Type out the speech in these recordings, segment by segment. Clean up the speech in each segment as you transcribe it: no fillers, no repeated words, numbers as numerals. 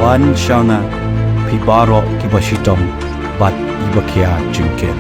wan shanga pibaro kibashitong bat ibakia jinken.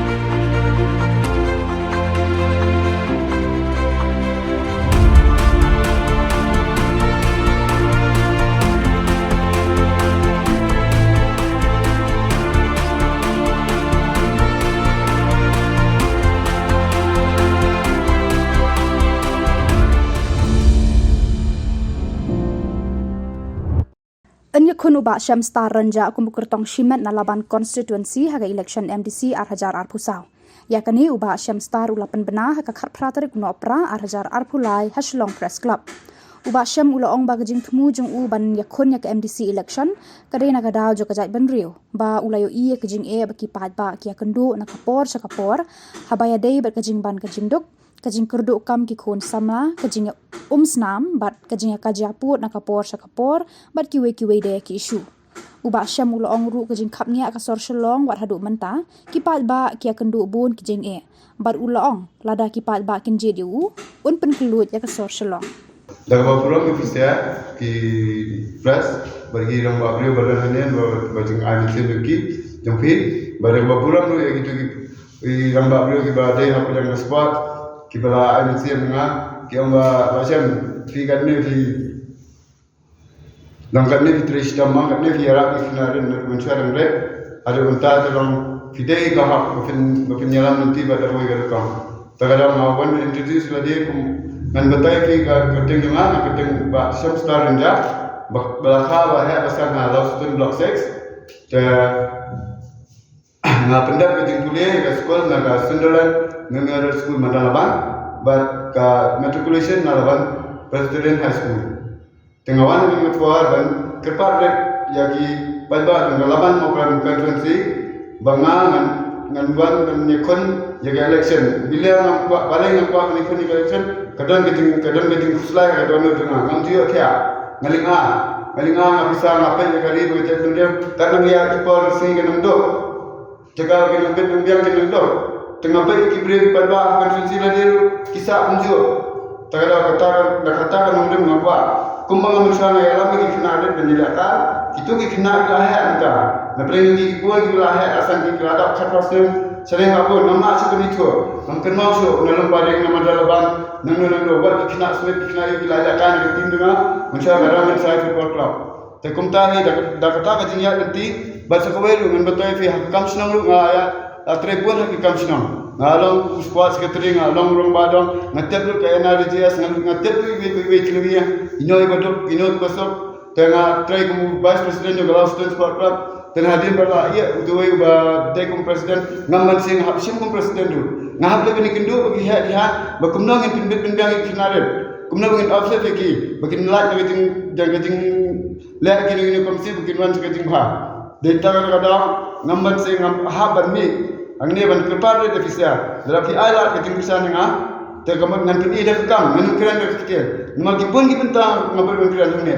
Anya kunu ba Syam Star Ranja kumbukurtong shimet na laban constituency haga election MDC arhajar arpusau. Yakani uba Syam Star ulapan benar haga khat pratarik no opera arhajar arpulai Hashlong Press Club. Uba Syam ulaong ba gajing temu jung u ban yakun yak MDC election kadena gadau jo kajai benriu ba ulayo iye kajing baki pat ba kia kendu na kapor sakapor habaya dei bat kajing ban kajing duk kajing kerdu kam ki khon sama kajing snam bat kajing kajaput na kapor sakapor bat kiwe de ki isu uba Syam ulaong ru kajing kapnia kasor shelong wat hadu menta ki pat ba kia kendu bun kajing bat ulaong lada ki pat ba kinje diu un pen kelut ya kasor shelong. Dalam program ofisial ki press bagi orang baru baru hanya bajing ada lagi jumpi bagi program tu yang itu ki orang baru ki badai apa yang spot ki bala ada dengan ki orang macam fikan ni fi langkat ni fi trista mak ni fi arah ni finarin mencari mereka ada unta dalam fidei kahak mungkin nyalam nanti pada orang yang kau terkadang maupun introduce lagi dan betul ki keting dengan keting ba Syam Star Ranja belakha ba hai pasal na law student block 6 te na pendak keting kuliah ke sekolah na ka Sunderland Memorial School Mandalaban but ka matriculation na laban President High School tengawan ni ketua ban kerpat yagi pada laban program constituency bangan ngan buan menyekon jaga election bila nampak paling nampak ni election kadang keting kuslai kadang dengan ngam dia kya ngalinga ngapisa ngapai kali begitu dunia kadang ya kepol sing kenang dok jaga kenang biang kenang dok tengah baik kibre pada konferensi lagi kisah unjuk kata mungkin mengapa kumbang misalnya ya lama kita ada penjelasan itu kita lahir anda napring di buat kita lahir asal kita ada kapasitas sering apa nama seperti itu mungkin mau so dalam pada nama dalam nang buat kita semua kita lahirkan tim dengan misalnya Ramen Sai Football Club tekum tahi dah kata kajinya nanti bahasa kawai lu betul fi hakam senang lu ngaya tribun hakam senang ngalong squad secretary ngalong rong badong ngatep lu ke NRJS ngatep lu we kilumia inoi badok inoi kosok tengah try kum vice president juga Law Student Sport Club dan hadir pada ia udoi ba dekum president ngamban sing hapsim kum president du ngahap le bini kendu bagi lihat ba kumnong in pinbang kinaret kumnong in offset lagi bagi nilai gating lek kini komisi bagi wan gating ha data kadang ngamban sing haban ni ang ni ban kerpar de ofisial dalam fi ayat keting bisa nga te kamot ngan pin ida kam ngan kran de fikir nmal ki pun ki pentang ngabel ben kran ne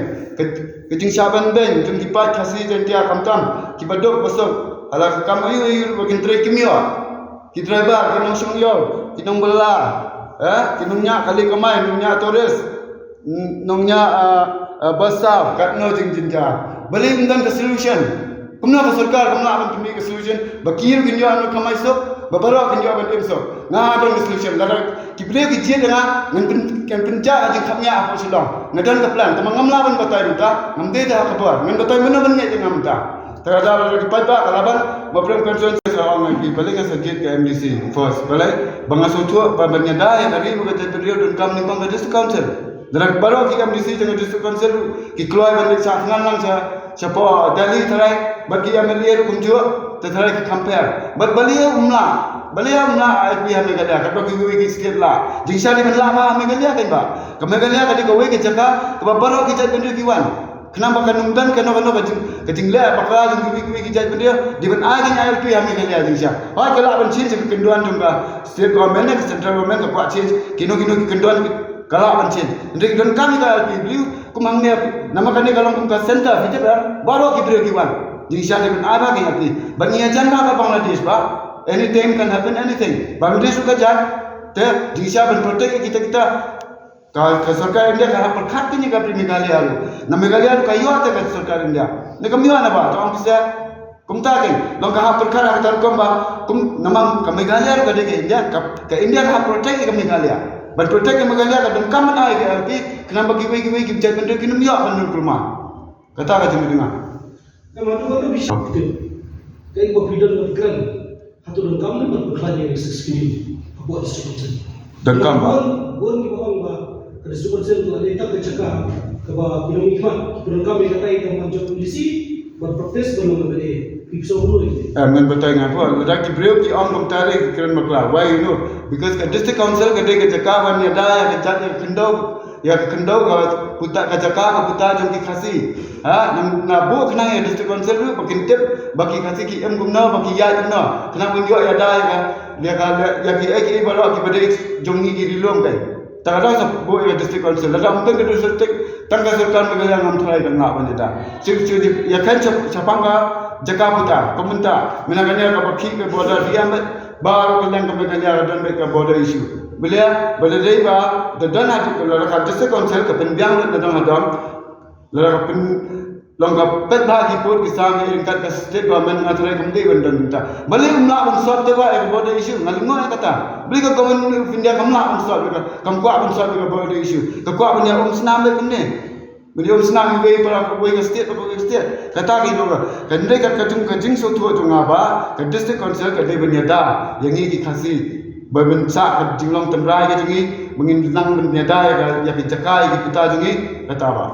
keting saban ben tum ki pat khasi jentia kamtam ki badok bosok ala kam ayu bakin tre kimia ki driver ki nong sung yo ki nong bela ki nong nya kali kamai nong nya torres nong nya basa kat no jing jinja beli ndan ke solution kumna ka sarkar kumna aban tumi ka solution bakir kinyo anu kamai sok babara kinyo aban tim sok ngadon solution dara kibre ki je dana ngan penja ajing khamnya apa sulong ngadan ka plan tamang ngamla ban batai buta ngamde dah kabar ngan batai mana ban ngai jengam ta terada ki pada kalaban mabrem constituency sawang ki paling sajid ke MDC first balai bangaso tu babanya dai dari begitu period dan kam ni bang district council dara baro ki MDC dengan district council ki keluar ban sa ngang siapa Delhi terai bagi Amelia kunju terai ke compare balia umla IP Meghalaya kadang kiwi ki sikit lah jingsa ni benla ma Meghalaya kan ba ke Meghalaya kadi ko we ke jaka ke babaro ki jat bendu kiwan kenapa kan umdan kano kajing le apakah kiwi ki jat bendu di ben agin IP Meghalaya jingsa ha kala ban change ke kenduan jumpa state government ke central government ke kuat change kino ki kenduan kala ban change ndek don kami ka IP beliau kumang ni nama kani kalau kumka center fitur baru kita kiwan jadi siapa pun ada yang arti bagi ajan apa Bangladesh ba anything can happen anything Bangladesh suka jan jadi siapa pun protect kita Ka sarkar India ka perkhat ni ka Meghalaya lu. Na Meghalaya ka yo ate ka sarkar India. Ne kami ana ba tong bisa kumta ke long ka perkhat ka tar komba kum namang ka Meghalaya ka de India ka India ka protect ka Meghalaya. Ban protect ka Meghalaya ka dum kam ai ka arti kenapa giwe gibjat benda kinum yo ban rumah. Kata ka tumi dengar. Kalau tu bisa kai ko pidon kan hatu dong kam ne berkhanya sekali buat distribution. Dan kam ba. Gon ki bawang ba distribution tu ada tak kecaka ke ba pidon ikman pidon kam ni kata itu manjo polisi berprotes belum ada pipso dulu itu. Men bertanya apa? Lada ki beliau ki om komtare kiran makla. Why you know? Because ka district council ka de ka jakawan ya da ya ka kendau ka puta ka jaka ka puta jong ki khasi. Na bu kena ya district council lu bakin tip bagi khasi ki em gumna bagi ya gumna. Kena pun yo ya da ya ki balo ki bade jong ni ki rilom kai. Tak ada sebut ya district council. Lada mungkin ke district tangga serkan Meghalaya ngam thalai ka ngap baneta. Ya kan capang ka jaka puta pemerintah menangani ka bakhi ke border diam baru kelang ke Meghalaya dan ke border issue. Belia dei ba dan hati kalau ka district council ke penbiang dan hadam lara ka pen longga pet bagi put kisah ingkat ke state government ngathrai kumdi bandan minta beli umla bang sot te ba ke border issue ngalingo kata beli ka government of India kamla bang sot ka kamkwa bang sot ke border issue ka kwa punya snam le kunne beliau senang gay para kau state kata gitu kan kendai kat kajing so tua tu ngapa ke district council ke dia berniaga yang ini dikasih berbensa ke jinglong temrai ke jingi mengin lang berniaga ya ke jakai kita jingi kata apa